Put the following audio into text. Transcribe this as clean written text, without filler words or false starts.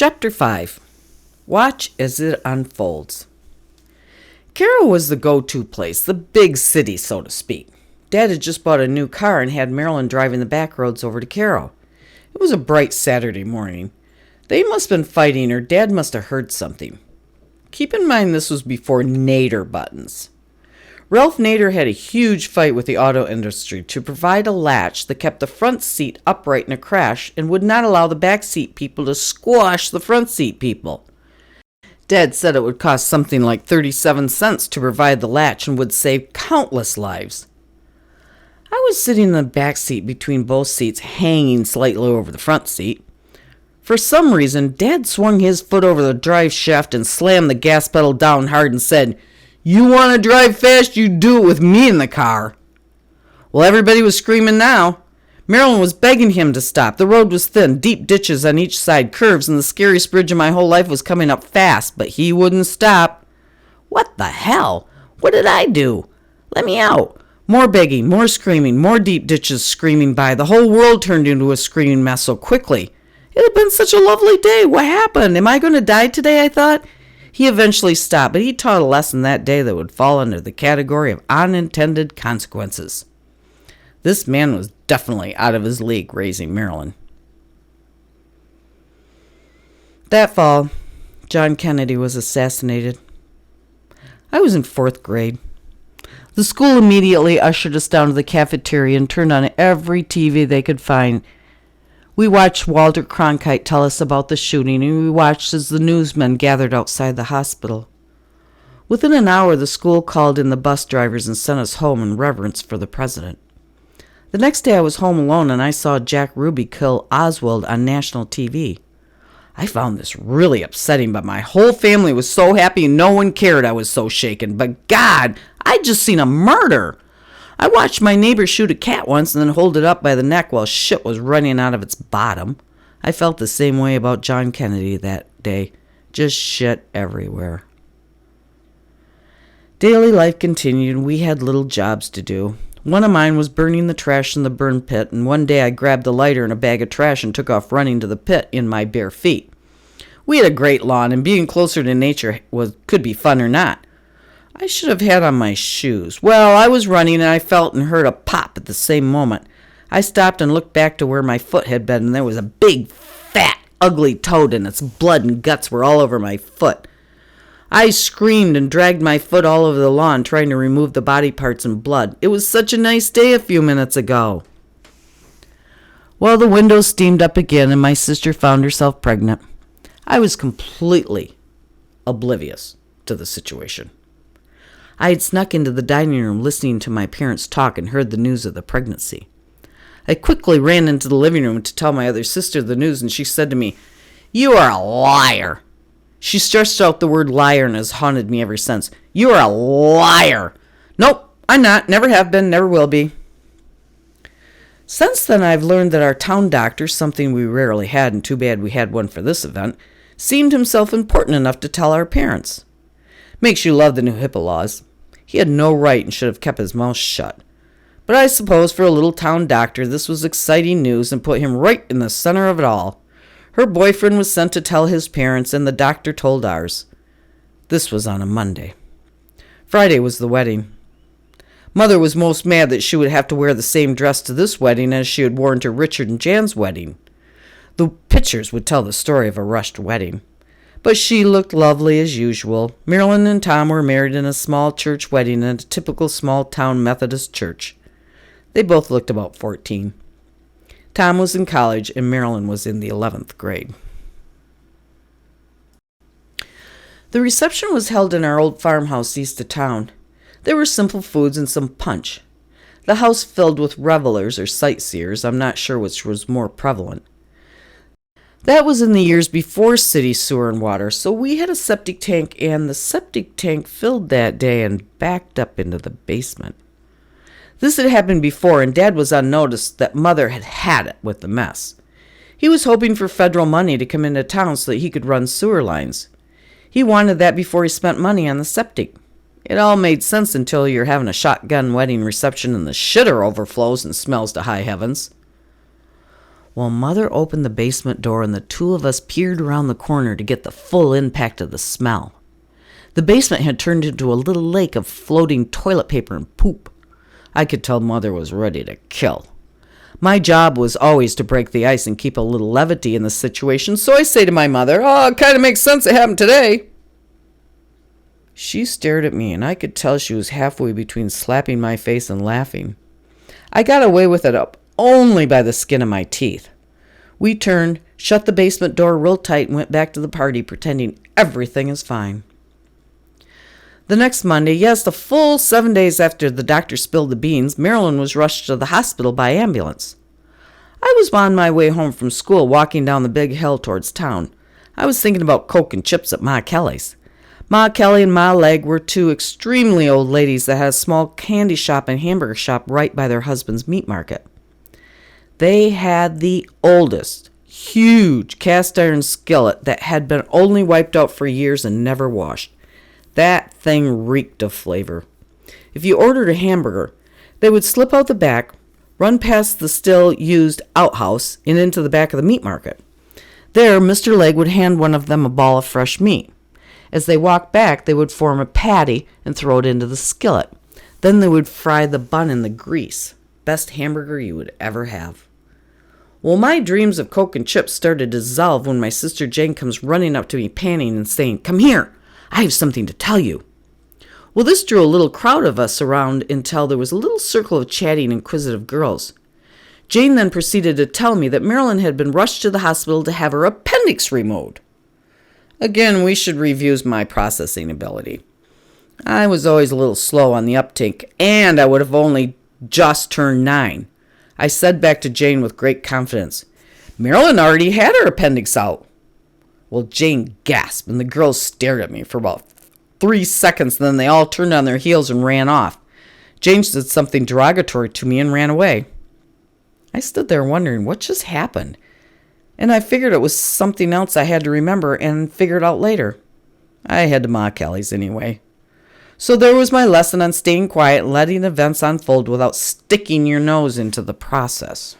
Chapter 5. Watch as it unfolds. Carol was the go-to place, the big city, so to speak. Dad had just bought a new car and had Marilyn driving the back roads over to Carol. It was a bright Saturday morning. They must have been fighting, or Dad must have heard something. Keep in mind this was before Nader buttons. Ralph Nader had a huge fight with the auto industry to provide a latch that kept the front seat upright in a crash and would not allow the back seat people to squash the front seat people. Dad said it would cost something like 37 cents to provide the latch and would save countless lives. I was sitting in the back seat between both seats, hanging slightly over the front seat. For some reason, Dad swung his foot over the drive shaft and slammed the gas pedal down hard and said, "You want to drive fast, you do it with me in the car." Well, everybody was screaming now. Marilyn was begging him to stop. The road was thin, deep ditches on each side, curves, and the scariest bridge in my whole life was coming up fast, but he wouldn't stop. What the hell? What did I do? Let me out. More begging, more screaming, more deep ditches screaming by. The whole world turned into a screaming mess so quickly. It had been such a lovely day. What happened? Am I going to die today, I thought? He eventually stopped, but he taught a lesson that day that would fall under the category of unintended consequences. This man was definitely out of his league raising Marilyn. That fall, John Kennedy was assassinated. I was in 4th grade. The school immediately ushered us down to the cafeteria and turned on every TV they could find. We watched Walter Cronkite tell us about the shooting, and we watched as the newsmen gathered outside the hospital. Within an hour, the school called in the bus drivers and sent us home in reverence for the president. The next day I was home alone, and I saw Jack Ruby kill Oswald on national TV. I found this really upsetting, but my whole family was so happy and no one cared. I was so shaken. But God, I'd just seen a murder. I watched my neighbor shoot a cat once and then hold it up by the neck while shit was running out of its bottom. I felt the same way about John Kennedy that day. Just shit everywhere. Daily life continued, and we had little jobs to do. One of mine was burning the trash in the burn pit, and one day I grabbed a lighter and a bag of trash and took off running to the pit in my bare feet. We had a great lawn, and being closer to nature could be fun or not. I should have had on my shoes. Well, I was running, and I felt and heard a pop at the same moment. I stopped and looked back to where my foot had been, and there was a big, fat, ugly toad, and its blood and guts were all over my foot. I screamed and dragged my foot all over the lawn, trying to remove the body parts and blood. It was such a nice day a few minutes ago. Well, the windows steamed up again, and my sister found herself pregnant. I was completely oblivious to the situation. I had snuck into the dining room listening to my parents talk and heard the news of the pregnancy. I quickly ran into the living room to tell my other sister the news, and she said to me, "You are a liar." She stretched out the word liar and has haunted me ever since. "You are a liar." "Nope, I'm not. Never have been, never will be." Since then, I've learned that our town doctor, something we rarely had, and too bad we had one for this event, seemed himself important enough to tell our parents. Makes you love the new HIPAA laws. He had no right and should have kept his mouth shut. But I suppose for a little town doctor, this was exciting news and put him right in the center of it all. Her boyfriend was sent to tell his parents, and the doctor told ours. This was on a Monday. Friday was the wedding. Mother was most mad that she would have to wear the same dress to this wedding as she had worn to Richard and Jan's wedding. The pictures would tell the story of a rushed wedding. But she looked lovely as usual. Marilyn and Tom were married in a small church wedding at a typical small-town Methodist church. They both looked about 14. Tom was in college and Marilyn was in the 11th grade. The reception was held in our old farmhouse east of town. There were simple foods and some punch. The house filled with revelers or sightseers. I'm not sure which was more prevalent. That was in the years before city sewer and water, so we had a septic tank, and the septic tank filled that day and backed up into the basement. This had happened before, and Dad was unnoticed that Mother had had it with the mess. He was hoping for federal money to come into town so that he could run sewer lines. He wanted that before he spent money on the septic. It all made sense until you're having a shotgun wedding reception and the shitter overflows and smells to high heavens. Well, Mother opened the basement door and the two of us peered around the corner to get the full impact of the smell. The basement had turned into a little lake of floating toilet paper and poop. I could tell Mother was ready to kill. My job was always to break the ice and keep a little levity in the situation, so I say to my mother, "Oh, it kind of makes sense it happened today." She stared at me, and I could tell she was halfway between slapping my face and laughing. I got away with it up only by the skin of my teeth. We turned, shut the basement door real tight, and went back to the party, pretending everything is fine. The next Monday, yes, the full 7 days after the doctor spilled the beans, Marilyn was rushed to the hospital by ambulance. I was on my way home from school, walking down the big hill towards town. I was thinking about Coke and chips at Ma Kelly's. Ma Kelly and Ma Legg were two extremely old ladies that had a small candy shop and hamburger shop right by their husband's meat market. They had the oldest, huge cast iron skillet that had been only wiped out for years and never washed. That thing reeked of flavor. If you ordered a hamburger, they would slip out the back, run past the still used outhouse, and into the back of the meat market. There, Mr. Legg would hand one of them a ball of fresh meat. As they walked back, they would form a patty and throw it into the skillet. Then they would fry the bun in the grease. Best hamburger you would ever have. Well, my dreams of Coke and chips started to dissolve when my sister Jane comes running up to me panting and saying, "Come here, I have something to tell you." Well, this drew a little crowd of us around until there was a little circle of chatting, inquisitive girls. Jane then proceeded to tell me that Marilyn had been rushed to the hospital to have her appendix removed. Again, we should review my processing ability. I was always a little slow on the uptake, and I would have only just turned 9. I said back to Jane with great confidence, "Marilyn already had her appendix out." Well, Jane gasped, and the girls stared at me for about 3 seconds, and then they all turned on their heels and ran off. Jane said something derogatory to me and ran away. I stood there wondering what just happened, and I figured it was something else I had to remember and figure it out later. I had to Ma Kelly's anyway. So there was my lesson on staying quiet and letting events unfold without sticking your nose into the process.